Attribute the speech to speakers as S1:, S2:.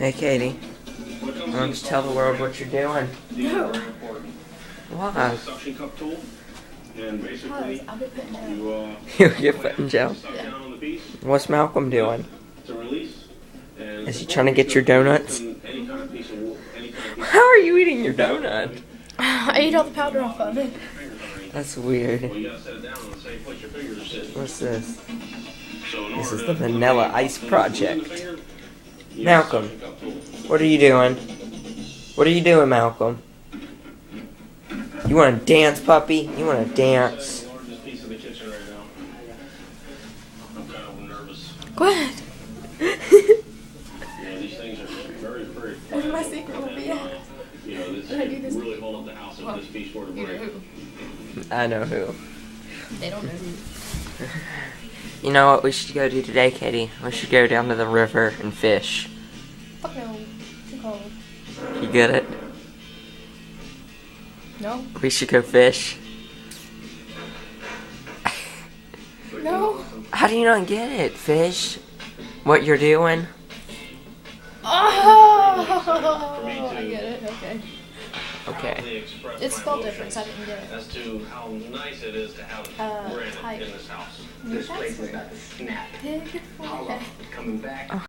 S1: Hey, Katie. Why don't you tell the world what you're doing?
S2: No.
S1: Why?
S2: Suction cup tool, and basically
S3: I'll be putting down.
S1: You get put in jail?
S2: suck down on the piece
S1: What's Malcolm doing?
S2: to release. And
S1: Is he trying to get your donuts?
S2: Any kind of piece of wood, any kind of piece
S1: How are you eating your donut?
S3: I ate all the powder off of it.
S1: That's weird.
S2: well, you gotta set it down in the same place your fingers are sitting.
S1: What's this?
S2: So in
S1: This
S2: order
S1: is
S2: to
S1: the
S2: put
S1: Vanilla
S2: the
S1: Ice
S2: finger
S1: Project.
S2: in the finger, you use
S1: Malcolm.
S2: a suction cup tool.
S1: What are you doing? What are you doing, Malcolm? You want to dance, puppy? You want to dance?
S2: Setting the largest piece of the kitchen right now. I'm kind of nervous.
S3: Good.
S2: You know, these things are very, very
S3: Where my secret will be at.
S2: You know, this
S3: Did I do this?
S2: really hold up the house if this piece were to
S3: You know
S2: break.
S3: who?
S1: I know who.
S3: They don't know who.
S1: You know what we should go do today, Katie? We should go down to the river and fish.
S3: Fuck no. Too cold.
S1: You get it?
S3: No.
S1: We should go fish.
S3: No.
S1: How do you not get it, fish? What you're doing?
S3: Oh! I get it. Okay.
S1: Okay.
S3: It's spelled different, so I didn't get it.
S2: As to how nice it is to have
S3: type.
S2: granite in this house.
S3: This place is about to snap. Pig.
S2: Coming back.